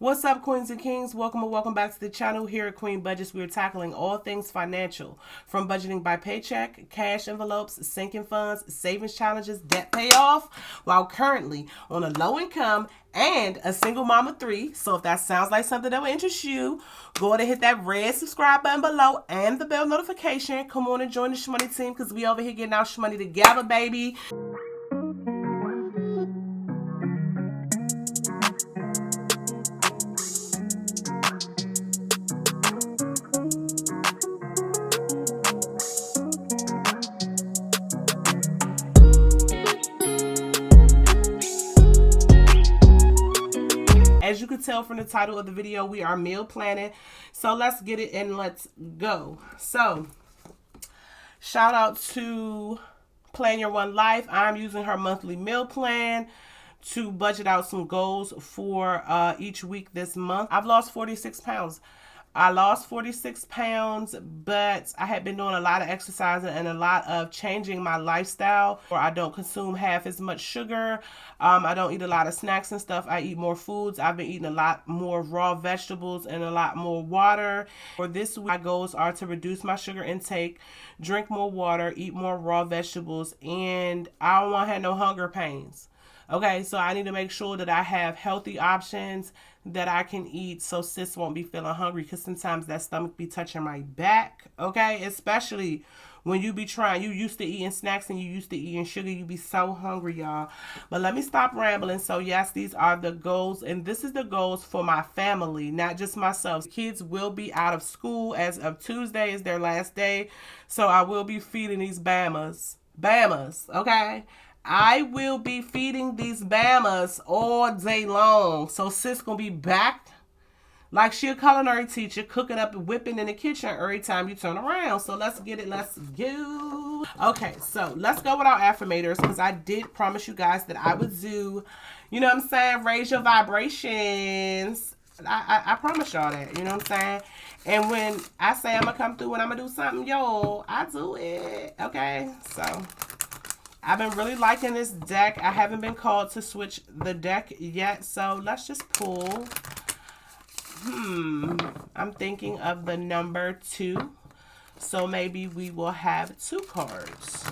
What's up, queens and kings? Welcome or welcome back to the channel. Here at Queen Budgets, we are tackling all things financial, from budgeting by paycheck, cash envelopes, sinking funds, savings challenges, debt payoff, while currently on a low income and a single mom of three. So if that sounds like something that will interest you, go ahead and hit that red subscribe button below and the bell notification. Come on and join the Shmoney team, because we over here getting our shmoney together, baby. As you can tell from the title of the video, we are meal planning. So let's get it and let's go. So shout out to Plan Your One Life. I'm using her monthly meal plan to budget out some goals for each week this month. I've lost 46 pounds. I lost 46 pounds, but I had been doing a lot of exercising and a lot of changing my lifestyle, where I don't consume half as much sugar. I don't eat a lot of snacks and stuff. I eat more foods. I've been eating a lot more raw vegetables and a lot more water. For this week, my goals are to reduce my sugar intake, drink more water, eat more raw vegetables, and I don't want to have no hunger pains. Okay, so I need to make sure that I have healthy options that I can eat so sis won't be feeling hungry, because sometimes that stomach be touching my back, okay? Especially when you be trying, you used to eating snacks and you used to eating sugar, you be so hungry, y'all. But let me stop rambling. So yes, these are the goals, and this is the goals for my family, not just myself. Kids will be out of school as of Tuesday is their last day, so I will be feeding these Bamas, okay? I will be feeding these Bamas all day long. So sis gonna be back like she a culinary teacher, cooking up and whipping in the kitchen every time you turn around. So let's get it. Let's go. Okay, so let's go with our affirmators, because I did promise you guys that I would do, you know what I'm saying, raise your vibrations. I promise y'all that, you know what I'm saying? And when I say I'm gonna come through and I'm gonna do something, yo, I do it. Okay, so I've been really liking this deck. I haven't been called to switch the deck yet, so let's just pull. I'm thinking of the number 2, so maybe we will have 2 cards.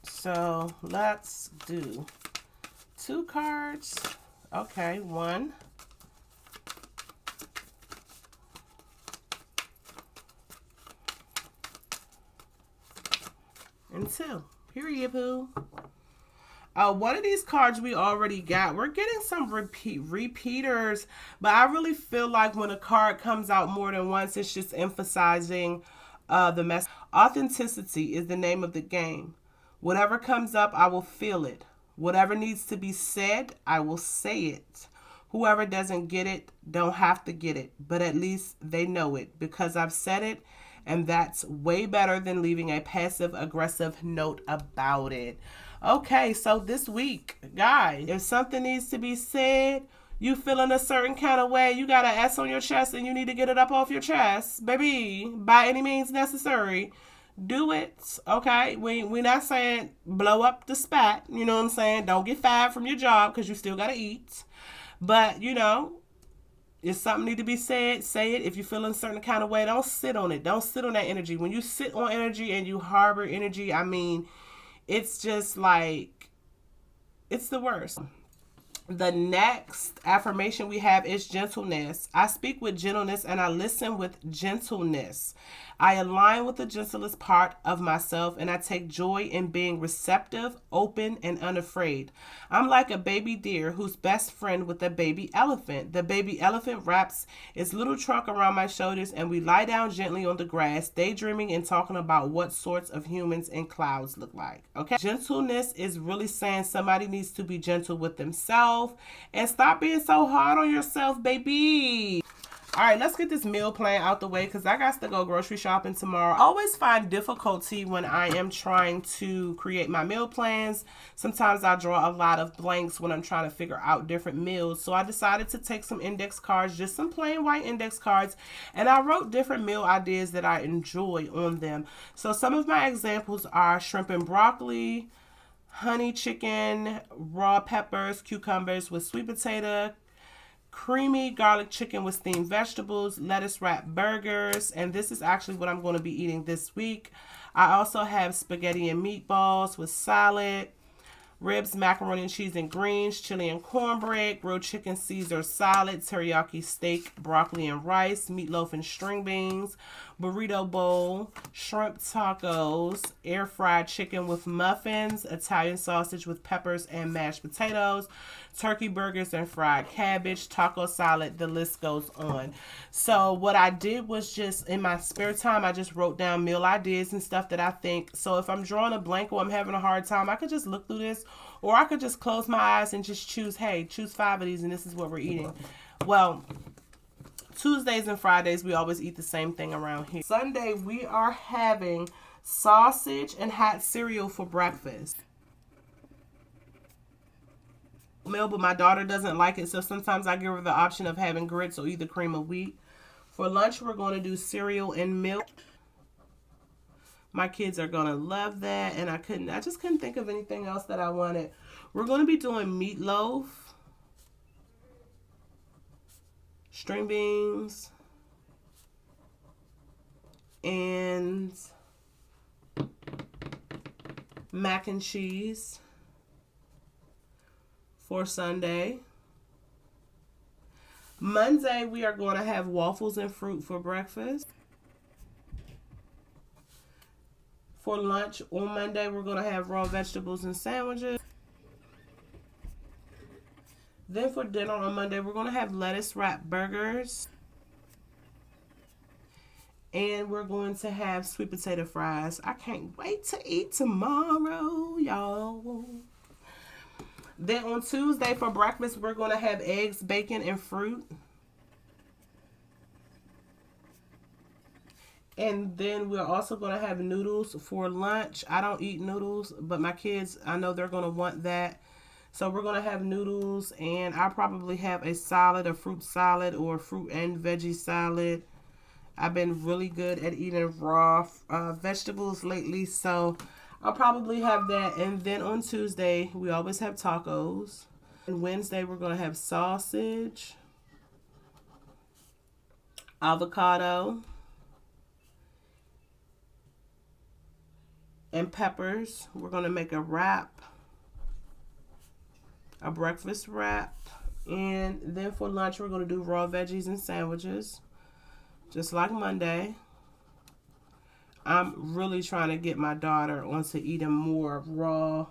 So let's do 2 cards. Okay, 1. And 2. Period, poo. One of these cards we already got. We're getting some repeaters, but I really feel like when a card comes out more than once, it's just emphasizing the message. Authenticity is the name of the game. Whatever comes up, I will feel it. Whatever needs to be said, I will say it. Whoever doesn't get it, don't have to get it, but at least they know it, because I've said it. And that's way better than leaving a passive-aggressive note about it. Okay, so this week, guys, if something needs to be said, you feeling a certain kind of way, you got an S on your chest and you need to get it up off your chest, baby, by any means necessary, do it, okay? We're not saying blow up the spot, you know what I'm saying? Don't get fired from your job because you still got to eat. But, you know, if something need to be said, say it. If you're feeling a certain kind of way, don't sit on it. Don't sit on that energy. When you sit on energy and you harbor energy, I mean, it's just like, it's the worst. The next affirmation we have is gentleness. I speak with gentleness and I listen with gentleness. I align with the gentlest part of myself, and I take joy in being receptive, open, and unafraid. I'm like a baby deer who's best friend with a baby elephant. The baby elephant wraps its little trunk around my shoulders, and we lie down gently on the grass, daydreaming and talking about what sorts of humans and clouds look like. Okay? Gentleness is really saying somebody needs to be gentle with themselves and stop being so hard on yourself, baby. All right, let's get this meal plan out the way because I got to go grocery shopping tomorrow. I always find difficulty when I am trying to create my meal plans. Sometimes I draw a lot of blanks when I'm trying to figure out different meals. So I decided to take some index cards, just some plain white index cards, and I wrote different meal ideas that I enjoy on them. So some of my examples are shrimp and broccoli, honey chicken, raw peppers, cucumbers with sweet potato, creamy garlic chicken with steamed vegetables, lettuce wrapped burgers, and this is actually what I'm going to be eating this week. I also have spaghetti and meatballs with salad, ribs, macaroni and cheese and greens, chili and cornbread, grilled chicken Caesar salad, teriyaki steak, broccoli and rice, meatloaf and string beans, burrito bowl, shrimp tacos, air fried chicken with muffins, Italian sausage with peppers and mashed potatoes, turkey burgers and fried cabbage, taco salad, the list goes on. So what I did was just in my spare time, I just wrote down meal ideas and stuff that I think. So if I'm drawing a blank or I'm having a hard time, I could just look through this, or I could just close my eyes and just choose, hey, choose 5 of these and this is what we're eating. Well, Tuesdays and Fridays, we always eat the same thing around here. Sunday, we are having sausage and hot cereal for breakfast. But my daughter doesn't like it, so sometimes I give her the option of having grits or either cream or wheat. For lunch, we're going to do cereal and milk. My kids are going to love that, and I just couldn't think of anything else that I wanted. We're going to be doing meatloaf, string beans, and mac and cheese for Sunday. Monday, we are going to have waffles and fruit for breakfast. For lunch on Monday, we're going to have raw vegetables and sandwiches. Then for dinner on Monday, we're going to have lettuce wrapped burgers. And we're going to have sweet potato fries. I can't wait to eat tomorrow, y'all. Then on Tuesday for breakfast, we're going to have eggs, bacon, and fruit. And then we're also going to have noodles for lunch. I don't eat noodles, but my kids, I know they're going to want that. So we're going to have noodles, and I'll probably have a salad, a fruit salad, or fruit and veggie salad. I've been really good at eating raw vegetables lately, so I'll probably have that. And then on Tuesday, we always have tacos. And Wednesday, we're going to have sausage, avocado, and peppers. We're going to make a wrap, a breakfast wrap. And then for lunch, we're going to do raw veggies and sandwiches, just like Monday. I'm really trying to get my daughter onto eating more raw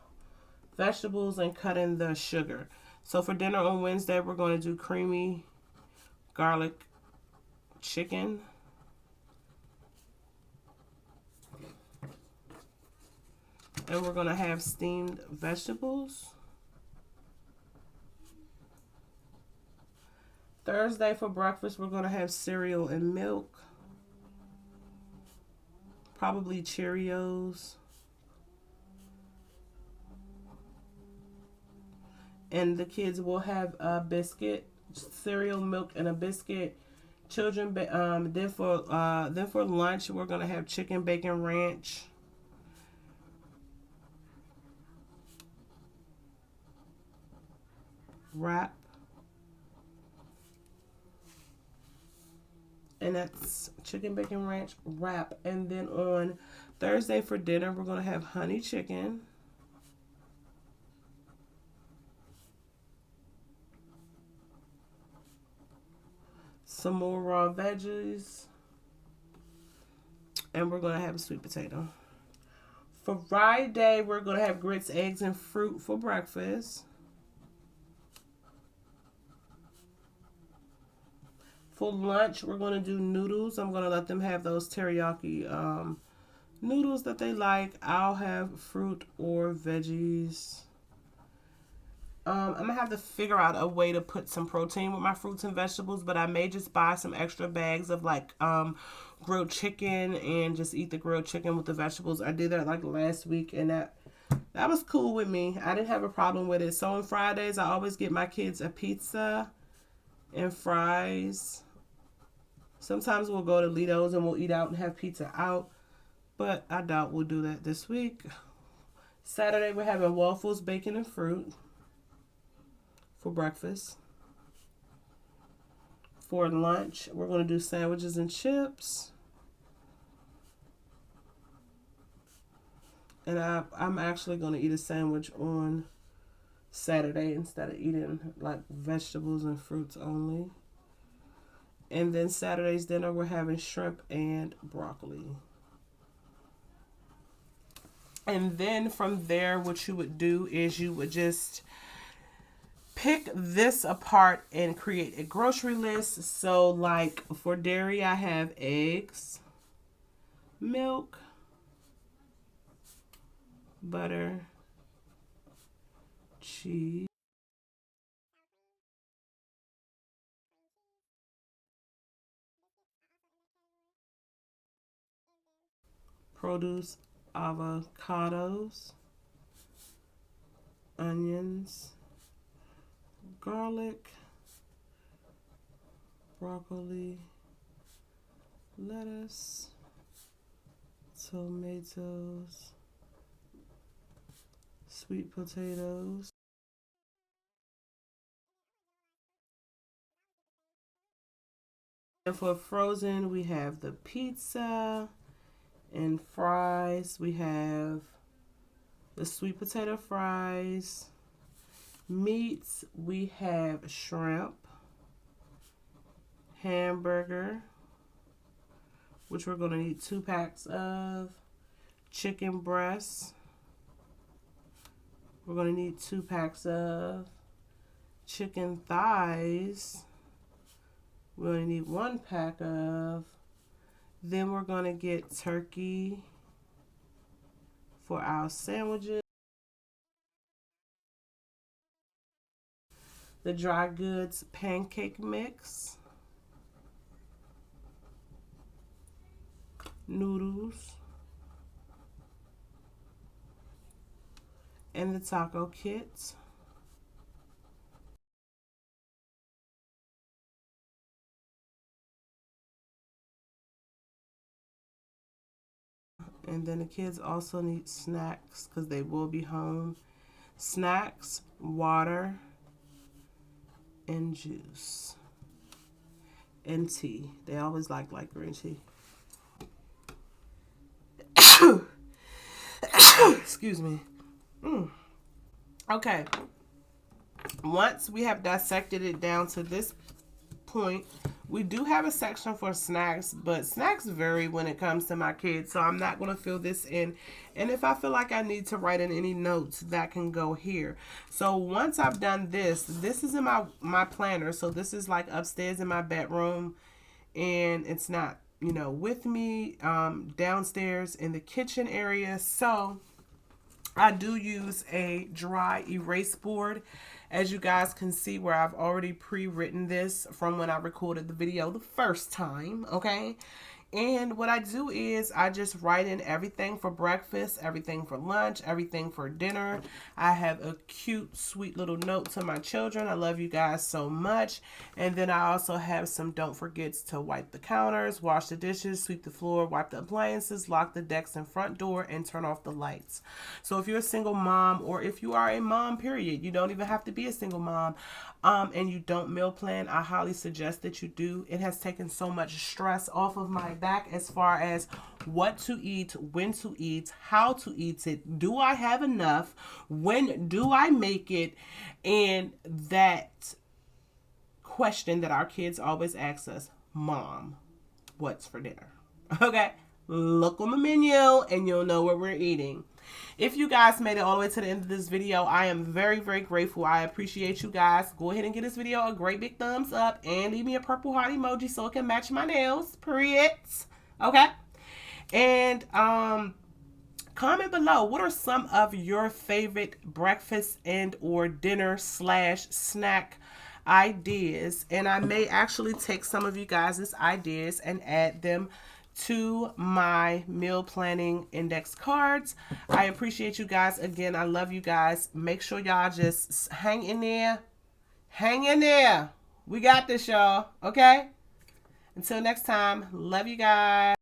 vegetables and cutting the sugar. So for dinner on Wednesday, we're going to do creamy garlic chicken, and we're going to have steamed vegetables. Thursday for breakfast, we're going to have cereal and milk. Probably Cheerios. And the kids will have a biscuit, cereal, milk, and a biscuit. Children, then for lunch, we're going to have chicken bacon ranch, wrap. And that's chicken bacon ranch wrap. And then on Thursday for dinner, we're going to have honey chicken, some more raw veggies, and we're going to have a sweet potato. For Friday, we're going to have grits, eggs, and fruit for breakfast. For lunch, we're going to do noodles. I'm going to let them have those teriyaki noodles that they like. I'll have fruit or veggies. I'm gonna have to figure out a way to put some protein with my fruits and vegetables, but I may just buy some extra bags of like grilled chicken and just eat the grilled chicken with the vegetables. I did that like last week, and that was cool with me. I didn't have a problem with it. So on Fridays, I always get my kids a pizza and fries. Sometimes we'll go to Lido's and we'll eat out and have pizza out, but I doubt we'll do that this week. Saturday, we're having waffles, bacon, and fruit for breakfast. For lunch, we're going to do sandwiches and chips. And I'm actually going to eat a sandwich on Saturday instead of eating like vegetables and fruits only. And then Saturday's dinner, we're having shrimp and broccoli. And then from there, what you would do is you would just pick this apart and create a grocery list. So like for dairy, I have eggs, milk, butter, cheese, produce, avocados, onions, garlic, broccoli, lettuce, tomatoes, sweet potatoes. And for frozen, we have the pizza and fries. We have the sweet potato fries. Meats, we have shrimp, hamburger, which we're going to need 2 packs of, chicken breasts, we're going to need 2 packs of, chicken thighs, we're going to need 1 pack of, then we're going to get turkey for our sandwiches. The dry goods pancake mix, noodles, and the taco kit. And then the kids also need snacks because they will be home. Snacks, water, and juice. And tea. They always like green tea. Excuse me. Okay. Once we have dissected it down to this point, we do have a section for snacks, but snacks vary when it comes to my kids, so I'm not going to fill this in. And if I feel like I need to write in any notes, that can go here. So once I've done this is in my planner. So this is like upstairs in my bedroom, and it's not, you know, with me, downstairs in the kitchen area. So I do use a dry erase board, as you guys can see, where I've already pre-written this from when I recorded the video the first time, okay? And what I do is I just write in everything for breakfast, everything for lunch, everything for dinner. I have a cute, sweet little note to my children. I love you guys so much. And then I also have some don't forgets to wipe the counters, wash the dishes, sweep the floor, wipe the appliances, lock the decks and front door, and turn off the lights. So if you're a single mom, or if you are a mom, period, you don't even have to be a single mom, and you don't meal plan, I highly suggest that you do. It has taken so much stress off of my back as far as what to eat, when to eat, how to eat it, do I have enough, when do I make it, and that question that our kids always ask us, Mom, what's for dinner? Okay, look on the menu and you'll know what we're eating. If you guys made it all the way to the end of this video, I am very, very grateful. I appreciate you guys. Go ahead and give this video a great big thumbs up and leave me a purple heart emoji so it can match my nails. Period. Okay. And Comment below, what are some of your favorite breakfast and or dinner / snack ideas? And I may actually take some of you guys' ideas and add them to my meal planning index cards. I appreciate you guys. Again, I love you guys. Make sure y'all just hang in there. Hang in there. We got this, y'all. Okay? Until next time, love you guys.